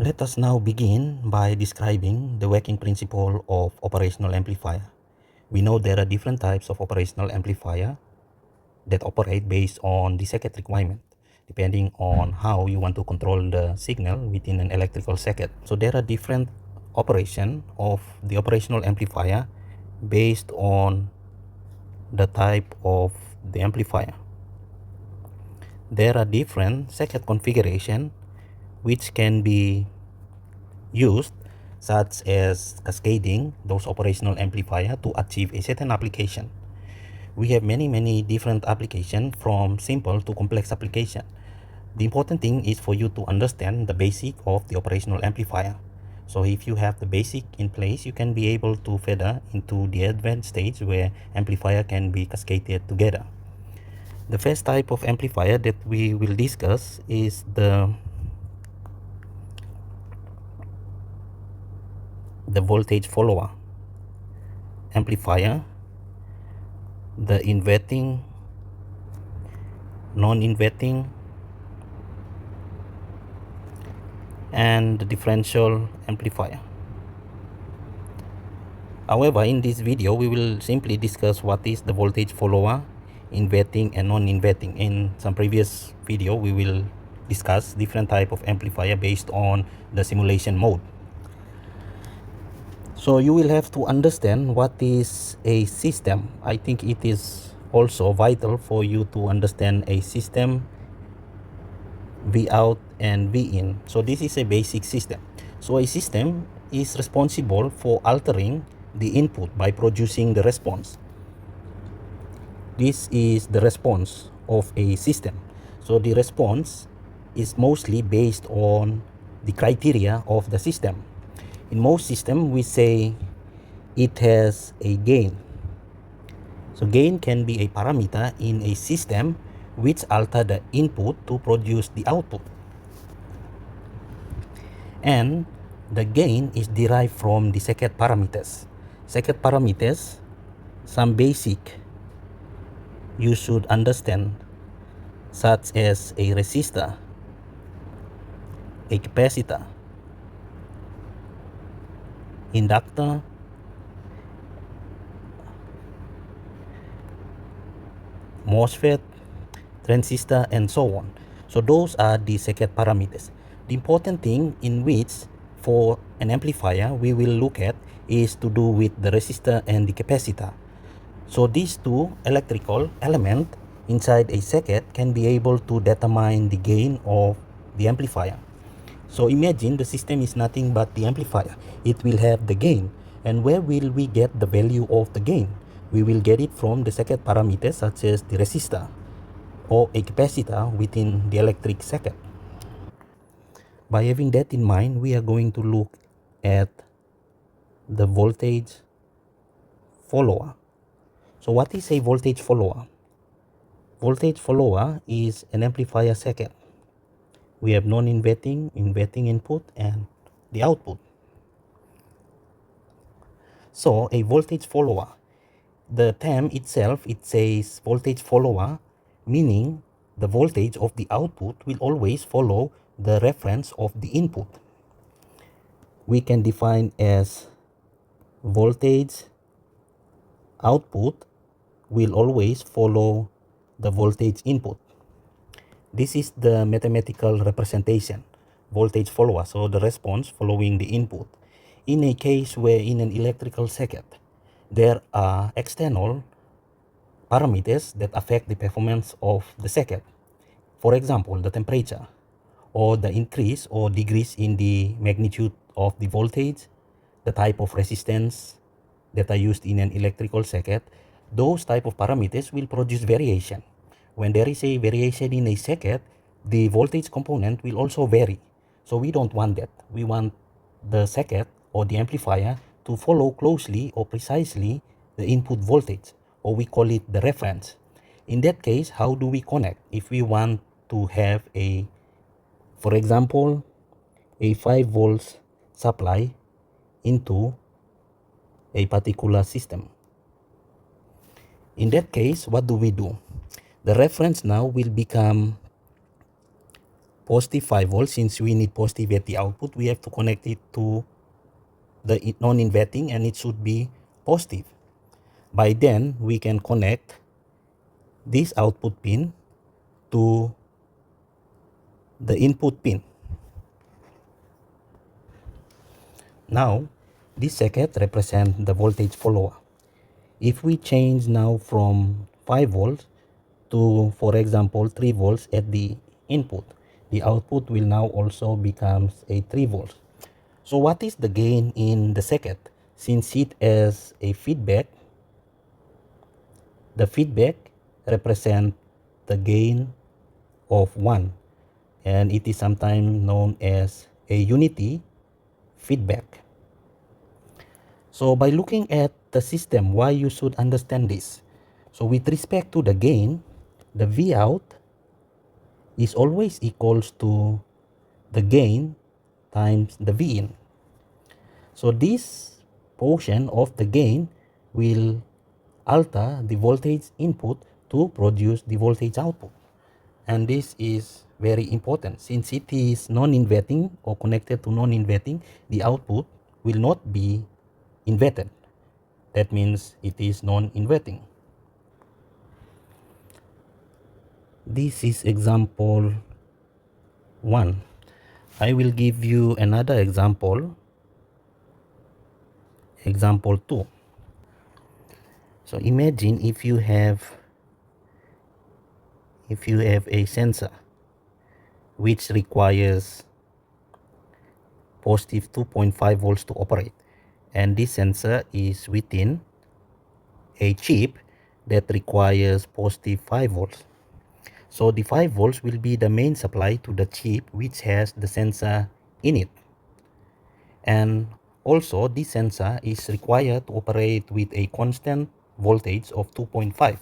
Let us now begin by describing the working principle of operational amplifier. We know there are different types of operational amplifier that operate based on the circuit requirement, depending on how you want to control the signal within an electrical circuit. So there are different operation of the operational amplifier based on the type of the amplifier. There are different circuit configuration which can be used, such as cascading those operational amplifier to achieve a certain application. We have many different applications, from simple to complex application. The important thing is for you to understand the basic of the operational amplifier. So if you have the basic in place, you can be able to further into the advanced stage where amplifier can be cascaded together. The first type of amplifier that we will discuss is the voltage follower amplifier, the inverting, non-inverting, and the differential amplifier. However, in this video we will simply discuss what is the voltage follower, inverting and non-inverting. In some previous video we will discuss different type of amplifier based on the simulation mode. So you will have to understand what is a system. I think it is also vital for you to understand a system, V out and V in. So this is a basic system. So a system is responsible for altering the input by producing the response. This is the response of a system. So the response is mostly based on the criteria of the system. In most systems, we say it has a gain. So gain can be a parameter in a system which alter the input to produce the output. And the gain is derived from the circuit parameters. Circuit parameters, some basic you should understand, such as a resistor, a capacitor, inductor, MOSFET, transistor, and so on. So those are the circuit parameters. The important thing in which for an amplifier we will look at is to do with the resistor and the capacitor. So these two electrical elements inside a circuit can be able to determine the gain of the amplifier. So imagine the system is nothing but the amplifier. It will have the gain. And where will we get the value of the gain? We will get it from the circuit parameters such as the resistor or a capacitor within the electric circuit. By having that in mind, we are going to look at the voltage follower. So what is a voltage follower? Voltage follower is an amplifier circuit. We have non-inverting, inverting input, and the output. So a voltage follower, the term itself, it says voltage follower, meaning the voltage of the output will always follow the reference of the input. We can define as voltage output will always follow the voltage input. This is the mathematical representation, voltage follower, so the response following the input. In a case where in an electrical circuit, there are external parameters that affect the performance of the circuit. For example, the temperature, or the increase or decrease in the magnitude of the voltage, the type of resistance that are used in an electrical circuit. Those type of parameters will produce variation. When there is a variation in a circuit, the voltage component will also vary. So we don't want that. We want the circuit or the amplifier to follow closely or precisely the input voltage, or we call it the reference. In that case, how do we connect? If we want to have a, for example, a 5 volts supply into a particular system. In that case, what do we do? The reference now will become positive 5 volts. Since we need positive at the output, we have to connect it to the non-inverting, and it should be positive. By then, we can connect this output pin to the input pin. Now, this circuit represents the voltage follower. If we change now from 5 volts to, for example, 3 volts at the input, the output will now also becomes a 3 volts. So what is the gain in the circuit? Since it is a feedback, the feedback represents the gain of 1, and it is sometimes known as a unity feedback. So by looking at the system, why you should understand this? So with respect to the gain, the V out is always equals to the gain times the V in. So this portion of the gain will alter the voltage input to produce the voltage output. And this is very important. Since it is non-inverting or connected to non-inverting, the output will not be inverted. That means it is non-inverting. This is example 1. I will give you another example, example 2. So imagine if you have a sensor which requires positive 2.5 volts to operate, and this sensor is within a chip that requires positive 5 volts. So the 5 volts will be the main supply to the chip which has the sensor in it. And also this sensor is required to operate with a constant voltage of 2.5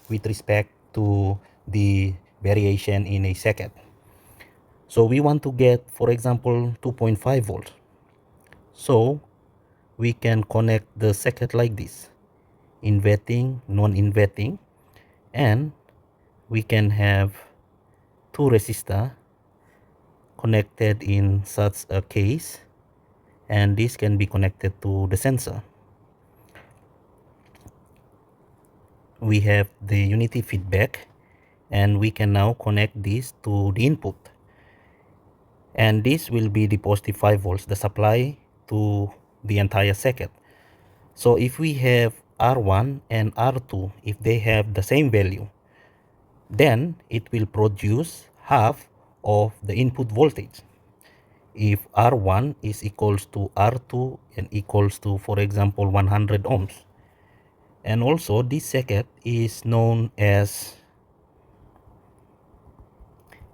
with respect to the variation in a circuit. So we want to get, for example, 2.5 volts. So we can connect the circuit like this: inverting, non-inverting, and we can have two resistors connected in such a case, and this can be connected to the sensor. We have the unity feedback, and we can now connect this to the input, and this will be the positive 5 volts, the supply to the entire circuit. So if we have R1 and R2, if they have the same value, then it will produce half of the input voltage. If R1 is equals to R2 and equals to, for example, 100 ohms. And also this circuit is known as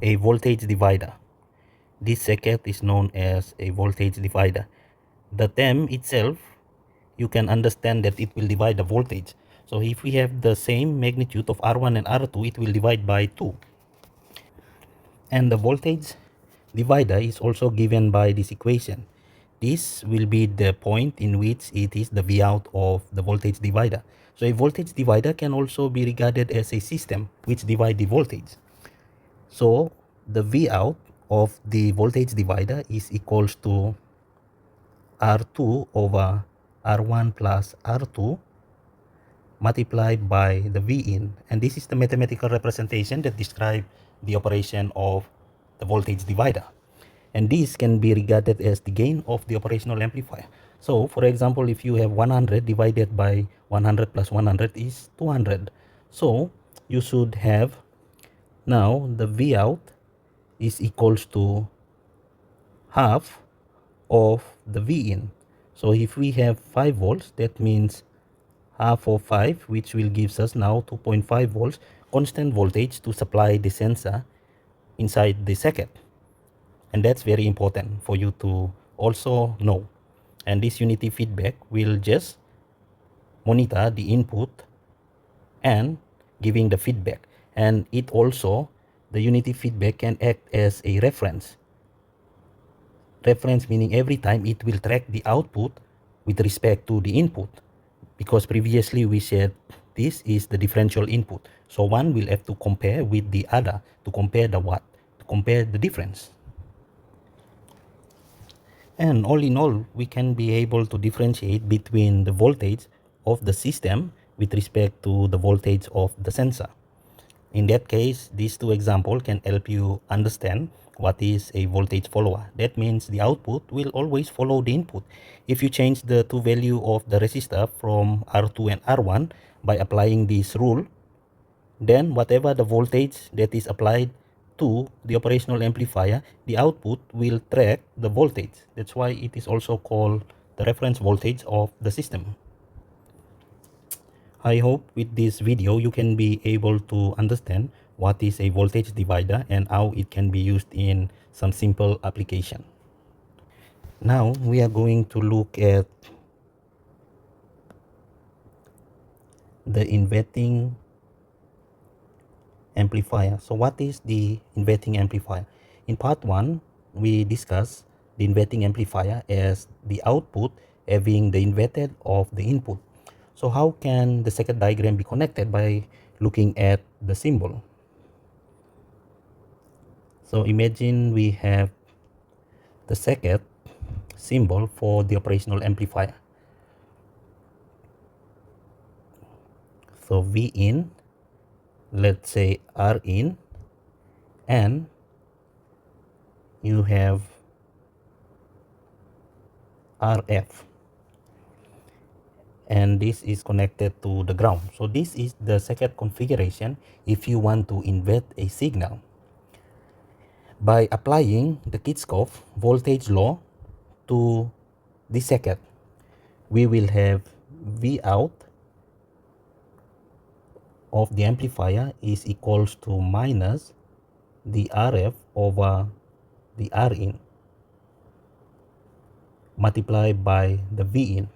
a voltage divider. This circuit is known as a voltage divider. The term itself, you can understand that it will divide the voltage. So if we have the same magnitude of R1 and R2, it will divide by 2. And the voltage divider is also given by this equation. This will be the point in which it is the V out of the voltage divider. So a voltage divider can also be regarded as a system which divides the voltage. So the V out of the voltage divider is equals to R2 over R1 plus R2 multiplied by the V in. And this is the mathematical representation that describes the operation of the voltage divider. And this can be regarded as the gain of the operational amplifier. So for example, if you have 100 divided by 100 plus 100 is 200. So you should have now the V out is equals to half of the V in. So if we have 5 volts, that means half of 5, which will gives us now 2.5 volts constant voltage to supply the sensor inside the circuit. And that's very important for you to also know. And this unity feedback will just monitor the input and giving the feedback. And it also, the unity feedback can act as a reference. Reference meaning every time it will track the output with respect to the input. Because previously we said this is the differential input. So one will have to compare with the other to compare the what? To compare the difference. And all in all, we can be able to differentiate between the voltage of the system with respect to the voltage of the sensor. In that case, these two examples can help you understand what is a voltage follower. That means the output will always follow the input. If you change the two value of the resistor from R2 and R1 by applying this rule, then whatever the voltage that is applied to the operational amplifier, the output will track the voltage. That's why it is also called the reference voltage of the system. I hope with this video you can be able to understand what is a voltage divider and how it can be used in some simple application. Now we are going to look at the inverting amplifier. So what is the inverting amplifier? In part 1, we discussed the inverting amplifier as the output having the inverted of the input. So how can the circuit diagram be connected? By looking at the symbol. So imagine we have the circuit symbol for the operational amplifier. So V in, let's say R in, and you have RF, and this is connected to the ground. So this is the circuit configuration if you want to invert a signal. By applying the Kirchhoff voltage law to the circuit, we will have V out of the amplifier is equals to minus the RF over the R in multiplied by the V in.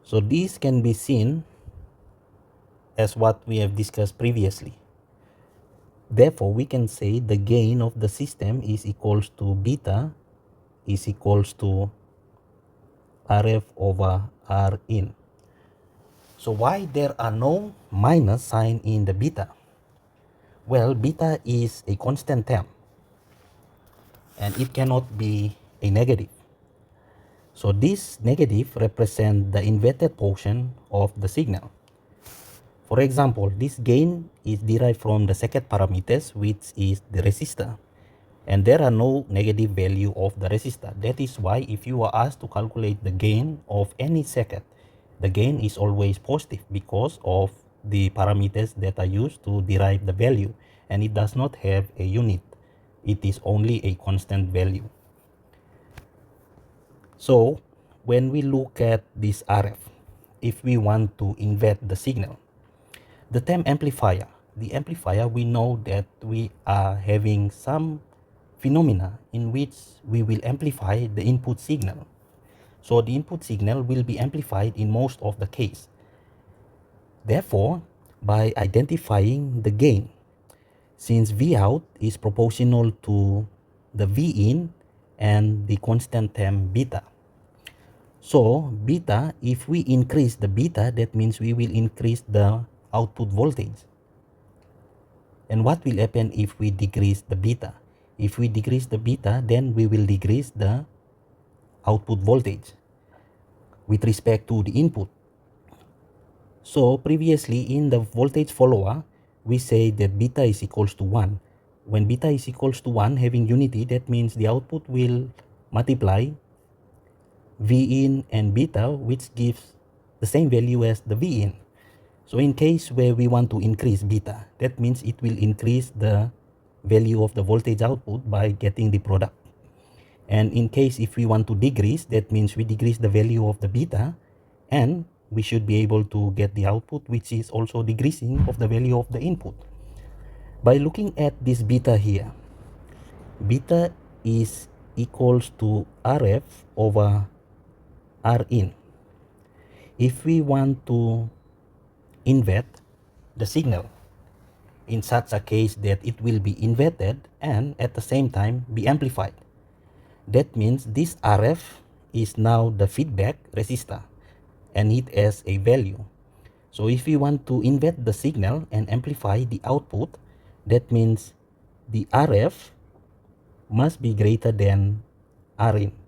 So this can be seen as what we have discussed previously. Therefore, we can say the gain of the system is equals to beta is equals to RF over R in. So why there are no minus sign in the beta? Well, beta is a constant term and it cannot be a negative. So this negative represents the inverted portion of the signal. For example, this gain is derived from the second parameters, which is the resistor. And there are no negative value of the resistor. That is why if you are asked to calculate the gain of any circuit, the gain is always positive because of the parameters that are used to derive the value. And it does not have a unit. It is only a constant value. So when we look at this RF, if we want to invert the signal, the term amplifier, the amplifier, we know that we are having some phenomena in which we will amplify the input signal. So the input signal will be amplified in most of the case. Therefore, by identifying the gain, since V out is proportional to the V in and the constant term beta. So beta, if we increase the beta, that means we will increase the output voltage. And what will happen if we decrease the beta? If we decrease the beta, then we will decrease the output voltage with respect to the input. So previously in the voltage follower, we say that beta is equals to 1. When beta is equals to 1, having unity, that means the output will multiply V in and beta, which gives the same value as the V in. So in case where we want to increase beta, that means it will increase the value of the voltage output by getting the product. And in case if we want to decrease, that means we decrease the value of the beta and we should be able to get the output, which is also decreasing of the value of the input. By looking at this beta here, beta is equals to RF over R in. If we want to invert the signal in such a case that it will be inverted and at the same time be amplified, that means this RF is now the feedback resistor and it has a value. So if we want to invert the signal and amplify the output, that means the RF must be greater than Rin.